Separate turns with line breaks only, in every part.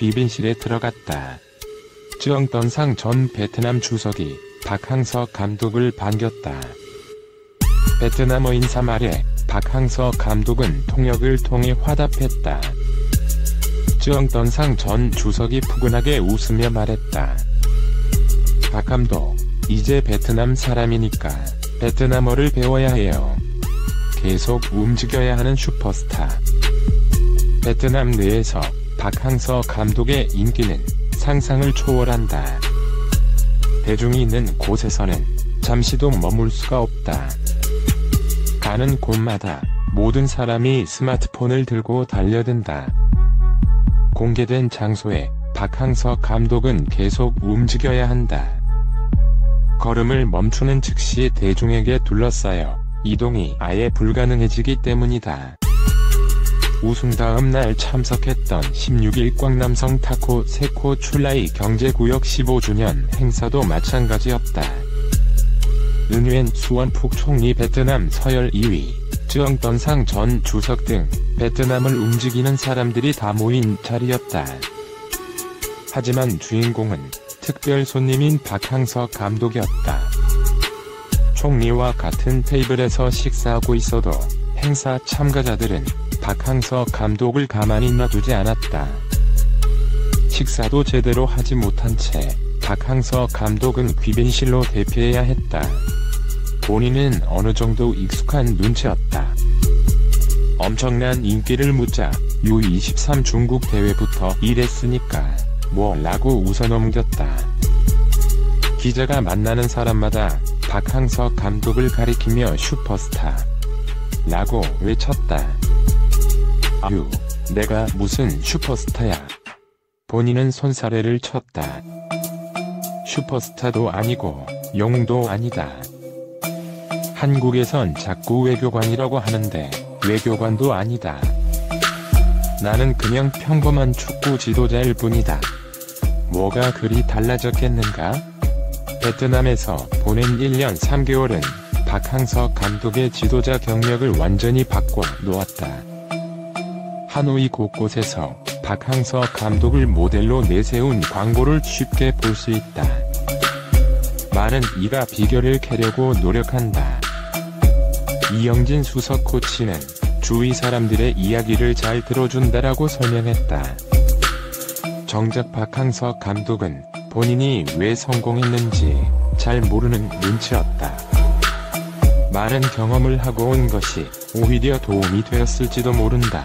귀빈실에 들어갔다. 쯔엉던상 전 베트남 주석이 박항서 감독을 반겼다. 베트남어 인사 말에 박항서 감독은 통역을 통해 화답했다. 쯔엉던상 전 주석이 푸근하게 웃으며 말했다. 박 감독, 이제 베트남 사람이니까 베트남어를 배워야 해요. 계속 움직여야 하는 슈퍼스타. 베트남 내에서 박항서 감독의 인기는 상상을 초월한다. 대중이 있는 곳에서는 잠시도 머물 수가 없다. 가는 곳마다 모든 사람이 스마트폰을 들고 달려든다. 공개된 장소에 박항서 감독은 계속 움직여야 한다. 걸음을 멈추는 즉시 대중에게 둘러싸여 이동이 아예 불가능해지기 때문이다. 우승 다음 날 참석했던 16일 광남성 타코 세코 출라이 경제구역 15주년 행사도 마찬가지였다. 은유엔 수원푹 총리 베트남 서열 2위, 쯔엉던상 전 주석 등 베트남을 움직이는 사람들이 다 모인 자리였다. 하지만 주인공은 특별 손님인 박항서 감독이었다. 총리와 같은 테이블에서 식사하고 있어도 행사 참가자들은 박항서 감독을 가만히 놔두지 않았다. 식사도 제대로 하지 못한 채 박항서 감독은 귀빈실로 대피해야 했다. 본인은 어느 정도 익숙한 눈치였다. 엄청난 인기를 묻자 U23 중국 대회부터 일했으니까 뭐 라고 웃어넘겼다. 기자가 만나는 사람마다 박항서 감독을 가리키며 슈퍼스타 라고 외쳤다. 아유, 내가 무슨 슈퍼스타야. 본인은 손사래를 쳤다. 슈퍼스타도 아니고 영웅도 아니다. 한국에선 자꾸 외교관이라고 하는데 외교관도 아니다. 나는 그냥 평범한 축구 지도자일 뿐이다. 뭐가 그리 달라졌겠는가? 베트남에서 보낸 1년 3개월은 박항서 감독의 지도자 경력을 완전히 바꿔 놓았다. 하노이 곳곳에서 박항서 감독을 모델로 내세운 광고를 쉽게 볼 수 있다. 많은 이가 비결을 캐려고 노력한다. 이영진 수석 코치는 주위 사람들의 이야기를 잘 들어준다라고 설명했다. 정작 박항서 감독은 본인이 왜 성공했는지 잘 모르는 눈치였다. 많은 경험을 하고 온 것이 오히려 도움이 되었을지도 모른다.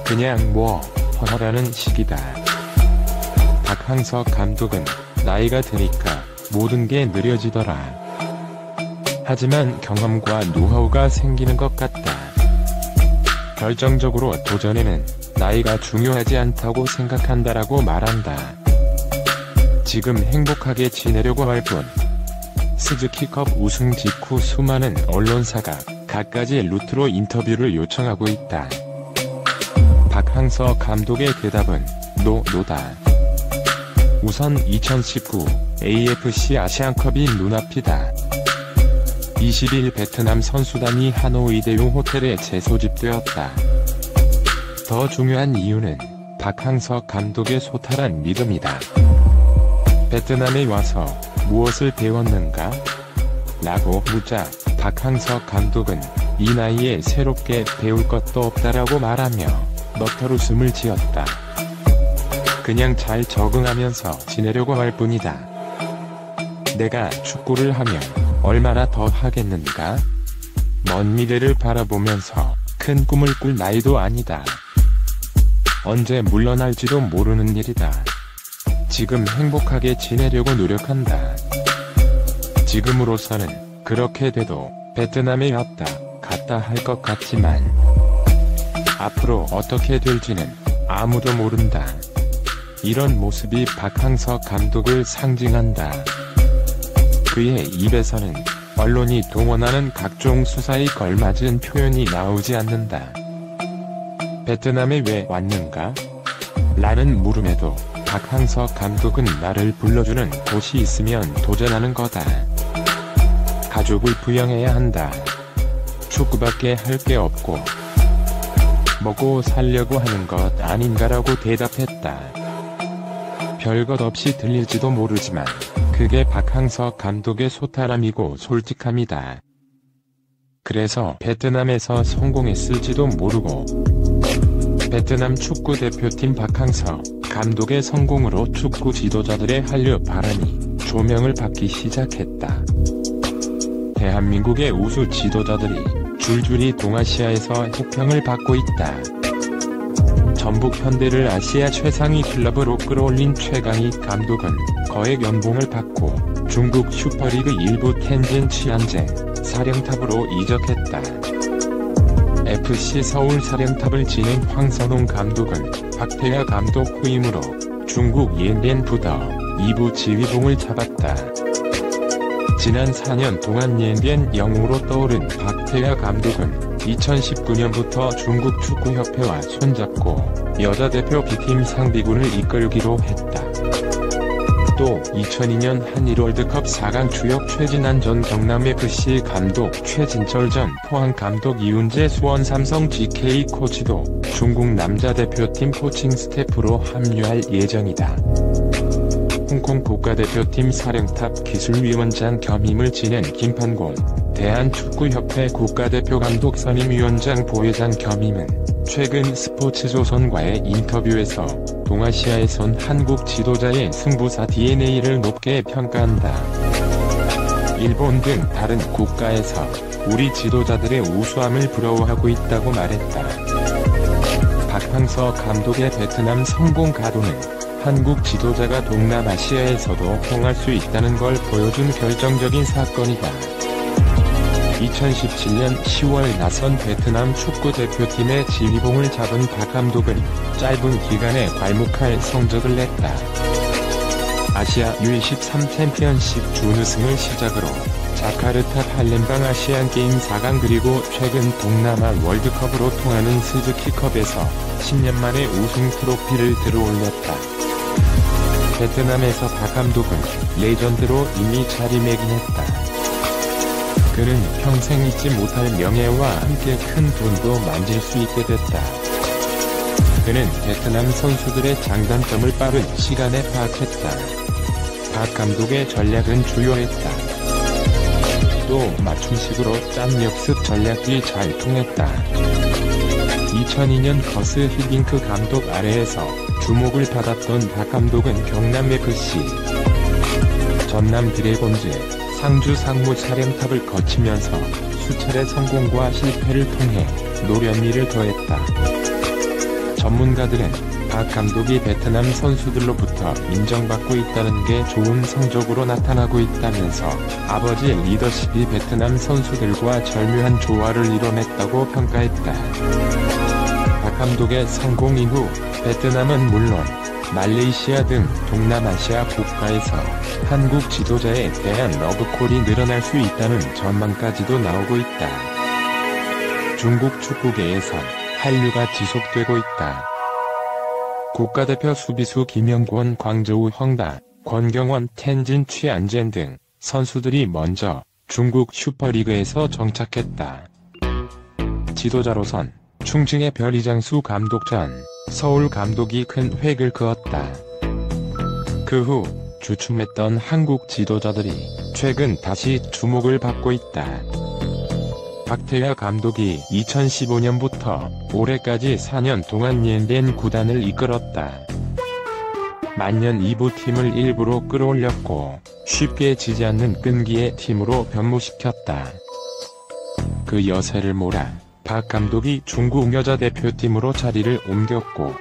그냥 뭐 허허라는 식이다. 박항서 감독은 나이가 드니까 모든 게 느려지더라. 하지만 경험과 노하우가 생기는 것 같다. 결정적으로 도전에는 나이가 중요하지 않다고 생각한다라고 말한다. 지금 행복하게 지내려고 할 뿐. 스즈키컵 우승 직후 수많은 언론사가 갖가지 루트로 인터뷰를 요청하고 있다. 박항서 감독의 대답은 노다. 우선 2019 AFC 아시안컵이 눈앞이다. 20일 베트남 선수단이 하노이 대용 호텔에 재소집되었다. 더 중요한 이유는 박항서 감독의 소탈한 믿음이다. 베트남에 와서 무엇을 배웠는가? 라고 묻자 박항서 감독은 이 나이에 새롭게 배울 것도 없다라고 말하며 너털 웃음을 지었다. 그냥 잘 적응하면서 지내려고 할 뿐이다. 내가 축구를 하면 얼마나 더 하겠는가? 먼 미래를 바라보면서 큰 꿈을 꿀 나이도 아니다. 언제 물러날지도 모르는 일이다. 지금 행복하게 지내려고 노력한다. 지금으로서는 그렇게 돼도 베트남에 왔다 갔다 할 것 같지만 앞으로 어떻게 될지는 아무도 모른다. 이런 모습이 박항서 감독을 상징한다. 그의 입에서는 언론이 동원하는 각종 수사에 걸맞은 표현이 나오지 않는다. 베트남에 왜 왔는가? 라는 물음에도 박항서 감독은 나를 불러주는 곳이 있으면 도전하는 거다. 가족을 부양해야 한다. 축구밖에 할 게 없고 먹고 살려고 하는 것 아닌가라고 대답했다. 별것 없이 들릴지도 모르지만 그게 박항서 감독의 소탈함이고 솔직함이다. 그래서 베트남에서 성공했을지도 모르고. 베트남 축구대표팀 박항서 감독의 성공으로 축구 지도자들의 한류 바람이 조명을 받기 시작했다. 대한민국의 우수 지도자들이 줄줄이 동아시아에서 호평을 받고 있다. 전북 현대를 아시아 최상위 클럽으로 끌어올린 최강희 감독은 거액 연봉을 받고 중국 슈퍼리그 1부 텐진 치안제 사령탑으로 이적했다. FC 서울 사령탑을 지낸 황선홍 감독은 박태하 감독 후임으로 중국 옌비엔 부더 2부 지휘봉을 잡았다. 지난 4년 동안 옌비엔 영웅으로 떠오른 박태하 감독은 2019년부터 중국 축구협회와 손잡고 여자대표 B팀 상비군을 이끌기로 했다. 또 2002년 한일 월드컵 4강 주역 최진한 전 경남FC 감독, 최진철 전 포항 감독, 이훈재 수원 삼성 GK 코치도 중국 남자대표팀 코칭 스태프로 합류할 예정이다. 홍콩 국가대표팀 사령탑 기술위원장 겸임을 지낸 김판곤 대한축구협회 국가대표 감독 선임위원장 부회장 겸임은 최근 스포츠조선과의 인터뷰에서 동아시아에선 한국 지도자의 승부사 DNA를 높게 평가한다. 일본 등 다른 국가에서 우리 지도자들의 우수함을 부러워하고 있다고 말했다. 박항서 감독의 베트남 성공 가도는 한국 지도자가 동남아시아에서도 통할 수 있다는 걸 보여준 결정적인 사건이다. 2017년 10월 나선 베트남 축구대표팀의 지휘봉을 잡은 박 감독은 짧은 기간에 괄목할 성적을 냈다. 아시아 U23 챔피언십 준우승을 시작으로 자카르타 팔렘방 아시안게임 4강 그리고 최근 동남아 월드컵으로 통하는 스즈키컵에서 10년 만에 우승 트로피를 들어올렸다. 베트남에서 박 감독은 레전드로 이미 자리매김했다. 그는 평생 잊지 못할 명예와 함께 큰 돈도 만질 수 있게 됐다. 그는 베트남 선수들의 장단점을 빠른 시간에 파악했다. 박 감독의 전략은 주요했다. 또 맞춤식으로 짠 역습 전략이 잘 통했다. 2002년 거스 히딩크 감독 아래에서 주목을 받았던 박 감독은 경남FC, 전남 드래곤즈, 상주 상무 사령탑을 거치면서 수차례 성공과 실패를 통해 노련미를 더했다. 전문가들은 박 감독이 베트남 선수들로부터 인정받고 있다는 게 좋은 성적으로 나타나고 있다면서 아버지의 리더십이 베트남 선수들과 절묘한 조화를 이뤄냈다고 평가했다. 박 감독의 성공 이후 베트남은 물론 말레이시아 등 동남아시아 국가에서 한국 지도자에 대한 러브콜이 늘어날 수 있다는 전망까지도 나오고 있다. 중국 축구계에선 한류가 지속되고 있다. 국가대표 수비수 김영권, 광저우 헝다, 권경원, 텐진 취안젠 등 선수들이 먼저 중국 슈퍼리그에서 정착했다. 지도자로선 충칭의 별이장수 감독 전 서울 감독이 큰 획을 그었다. 그 후 주춤했던 한국 지도자들이 최근 다시 주목을 받고 있다. 박태하 감독이 2015년부터 올해까지 4년 동안 옌비엔 구단을 이끌었다. 만년 2부 팀을 일부로 끌어올렸고 쉽게 지지 않는 끈기의 팀으로 변모시켰다. 그 여세를 몰아 박 감독이 중국 여자대표팀으로 자리를 옮겼고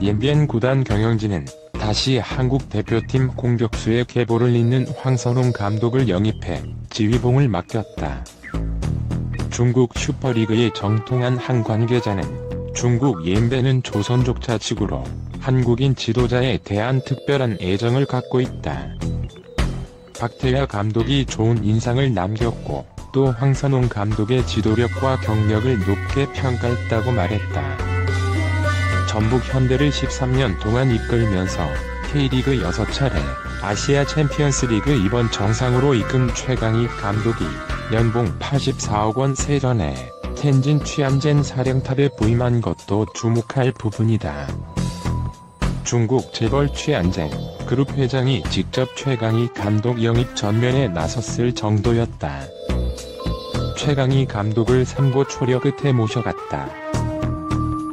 옌비엔 구단 경영진은 다시 한국 대표팀 공격수의 계보를 잇는 황선홍 감독을 영입해 지휘봉을 맡겼다. 중국 슈퍼리그의 정통한 한 관계자는 중국 옌비엔은 조선족 자치구로 한국인 지도자에 대한 특별한 애정을 갖고 있다. 박태하 감독이 좋은 인상을 남겼고 또 황선홍 감독의 지도력과 경력을 높게 평가했다고 말했다. 전북 현대를 13년 동안 이끌면서 K리그 6차례, 아시아 챔피언스리그 이번 정상으로 이끈 최강희 감독이 연봉 84억 원 세전에 텐진 취안젠 사령탑에 부임한 것도 주목할 부분이다. 중국 재벌 최안쟁 그룹 회장이 직접 최강희 감독 영입 전면에 나섰을 정도였다. 최강희 감독을 삼고초려 끝에 모셔갔다.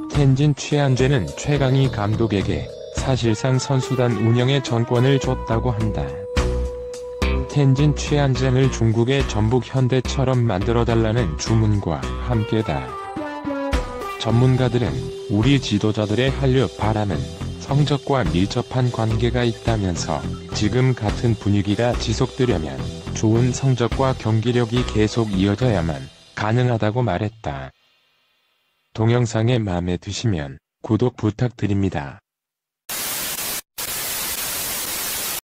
텐진 최안제는 최강희 감독에게 사실상 선수단 운영의 전권을 줬다고 한다. 텐진 최안쟁을 중국의 전북 현대처럼 만들어달라는 주문과 함께다. 전문가들은 우리 지도자들의 한류 바람은 성적과 밀접한 관계가 있다면서 지금 같은 분위기가 지속되려면 좋은 성적과 경기력이 계속 이어져야만 가능하다고 말했다. 동영상이 마음에 드시면 구독 부탁드립니다.